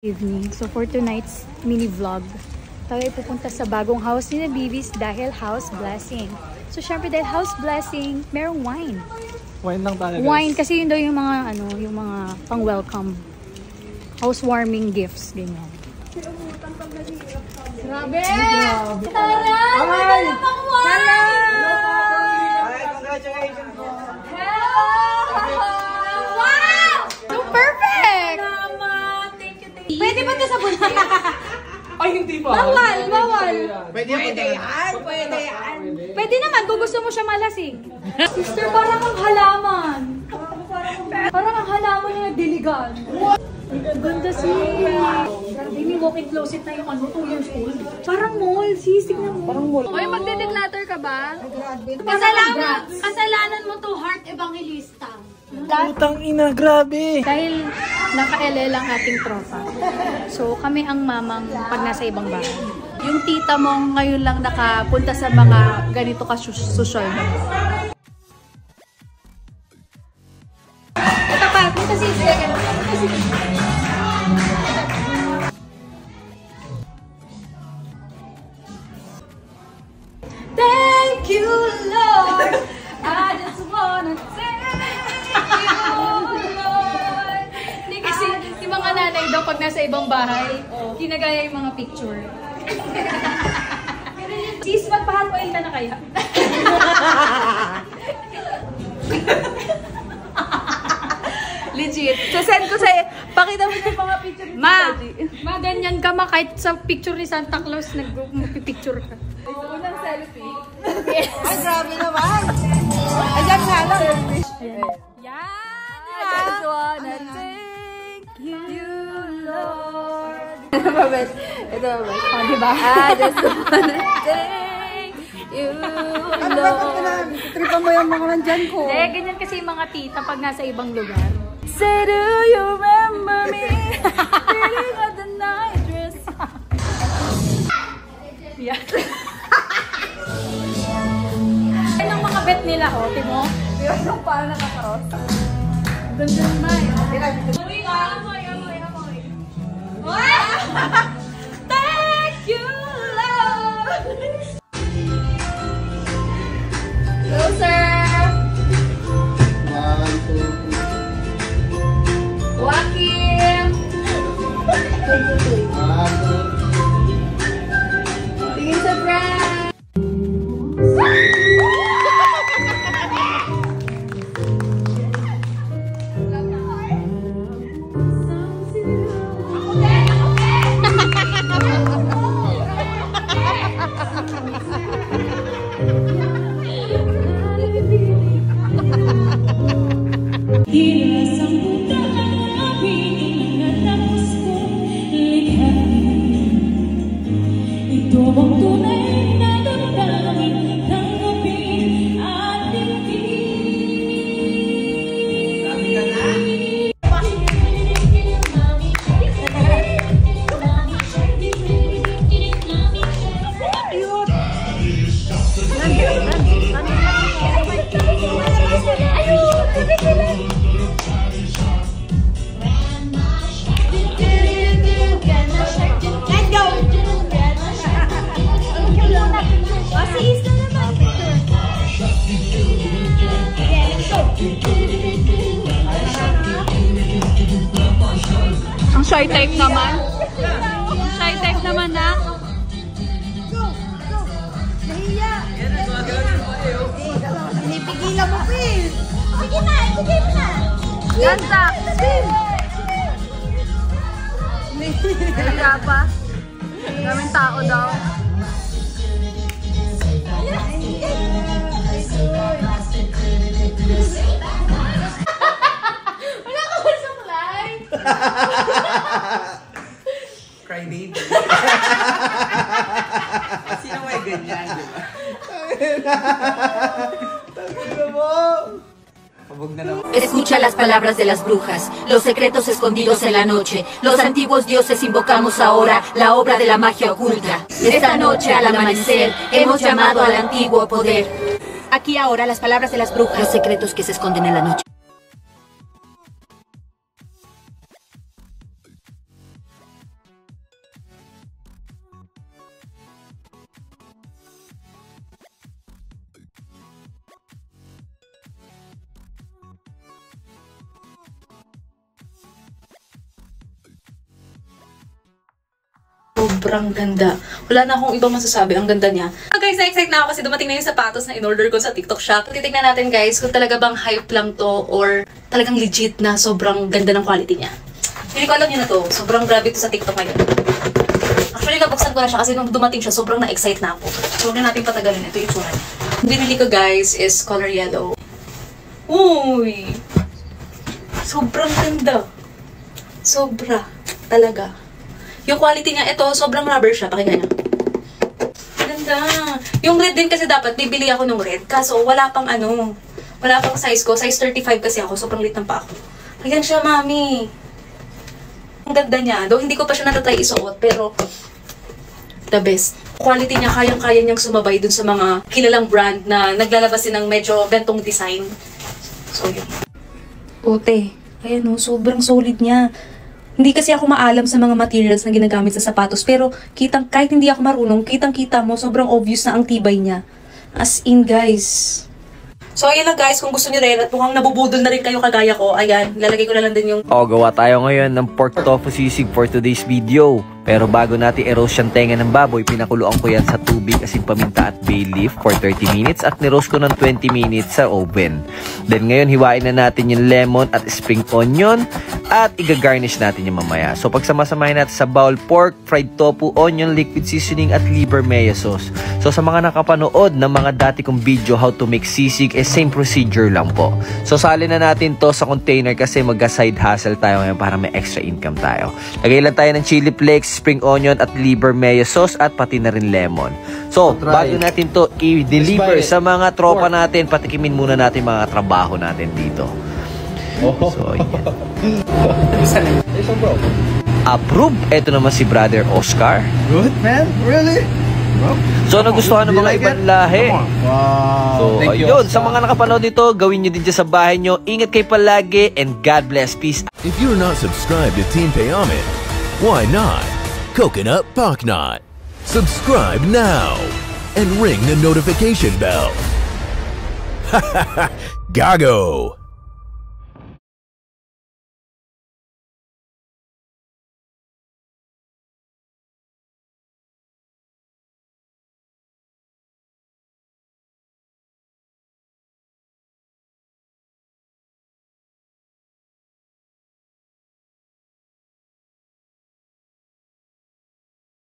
Evening. So for tonight's mini vlog, tayo ay pupunta sa bagong house ni na Bibis dahil house blessing. So syempre dahil house blessing, merong wine. Wine lang talaga. Wine kasi yun daw yung mga yung mga pang-welcome. Housewarming gifts, ganyan. Grabe! Tara! Ay! Ay, congratulations po! Wow! So perfect! Pwede ba ito sa buntis? Ay, hindi pa. Bawal, bawal. Pwede yan. Pwede naman kung gusto mo siya malasing. Sister, parang ang halaman. Parang ang halaman na diligan. Ganda siya. Grabe, may walk-in closet na yung 2 years old. Parang mall, sisig na mall. Parang mall. Oy, magde-declutter ka ba? Kasalanan mo to, heart evangelista. Putang ina, grabe. Dahil naka-LL ang ating tropa. So, kami ang mamang pag nasa ibang bahay. Yung tita mo ngayon lang nakapunta sa mga ganito ka-social na. Ito pa, dito si Thank you, Lord. I just wanna thank you, Lord. Hindi kasi yung mga nanay daw pag nasa ibang bahay, ginagaya yung mga picture. Sis, magpa-hot oil ka na kaya? Legit. So send ko sa'yo. Pakita mo yung mga picture ni Ma, ganyan ka ma. Kahit sa picture ni Santa Claus, nag-picture ka. Unang selfie. Yes. Ay, grabe naman. Ayan nga lang. Yan! I just wanna thank you, Lord. Ito ba? O, diba? I just wanna thank you, Lord. Tripan mo yung mga nandyan ko. Eh, ganyan kasi yung mga tita pag nasa ibang lugar. Say, do you remember me? Feeling of the night dress. Yan. Yan ang mga bet nila, ho. Timo? Yung parang nakakaros. Ganda naman. Amoy ka! Amoy! Thank you, Lord! Closer! Joaquin! Tingin sa brand! Ang shy type naman. Shy type naman na. Pinipigilan mo, please! Sige na! Sige na! Ganda! Nahiya pa. Daming tao daw. Wala ka ba suklay? Cry baby. Sino may ganyan, di ba? Tangina mo! Kabog na naman. Escucha las palabras de las brujas, los secretos escondidos en la noche. Los antiguos dioses invocamos ahora la obra de la magia oculta. Esta noche al amanecer hemos llamado al antiguo poder. Aquí ahora las palabras de las brujas, los secretos que se esconden en la noche. Sobrang ganda. Wala na akong ibang masasabi. Ang ganda niya. Guys, na-excite na ako kasi dumating na yung sapatos na in-order ko sa TikTok shop. Titignan natin guys kung talaga bang hype lang to or talagang legit na sobrang ganda ng quality niya. Hindi ko alam niyo na to. Sobrang grabe to sa TikTok ngayon. Actually, nabuksan ko na siya kasi nung dumating siya, sobrang na-excite na ako. So, huwag na natin patagalin. Ito yung tsura niya. Ang binili ko guys is color yellow. Uy! Sobrang ganda. Sobra. Talaga. Yung quality niya, ito, sobrang rubber siya. Pakinggan niyo. Ganda. Yung red din kasi dapat, bibili ako ng red. Kaso, wala pang wala pang size ko. Size 35 kasi ako. Sobrang lit ng pa ako. Ayan siya, mami. Ang ganda niya. Though, hindi ko pa siya natatry isuot, pero the best. Quality niya, kayang-kaya niyang sumabay dun sa mga kilalang brand na naglalabas din ng medyo bentong design. So, yun. Puti. Ayan o, sobrang solid niya. Hindi kasi ako maalam sa mga materials na ginagamit sa sapatos, pero kahit hindi ako marunong, kitang-kita mo, sobrang obvious na ang tibay niya. As in, guys. So, ayun lang guys, kung gusto niyo rin at mukhang nabubudol na rin kayo kagaya ko, ayan, lalagay ko na lang din yung... Gawa tayo ngayon ng pork tofu sisig for today's video. Pero bago natin i-roast yung tenga ng baboy, pinakuluan ko yan sa tubig, asin paminta at bay leaf for 30 minutes at niroast ko ng 20 minutes sa oven. Then ngayon, hiwain na natin yung lemon at spring onion at i-garnish natin yung mamaya. So pagsamasamahin natin sa bowl, pork, fried tofu, onion, liquid seasoning at liver mayo sauce. So sa mga nakapanood ng mga dati kong video how to make sisig, same procedure lang po. So salin na natin to sa container kasi magka-side hustle tayo ngayon para may extra income tayo. Lagay lang tayo ng chili flakes, spring onion at liver mayo sauce at pati na rin lemon. So, bago natin to i-deliver sa mga tropa natin, patikimin muna natin mga trabaho natin dito. So, yan. Approve. Ito naman si Brother Oscar. Good, man? Really? So, nagustuhan ng mga ibang lahi. Wow. So, ayun. Sa mga nakapanood nito, gawin nyo din dyan sa bahay nyo. Ingat kayo palagi and God bless. Peace. If you're not subscribed to Team Payaman, why not? Coconut Pocknot. Subscribe now and ring the notification bell. Gago!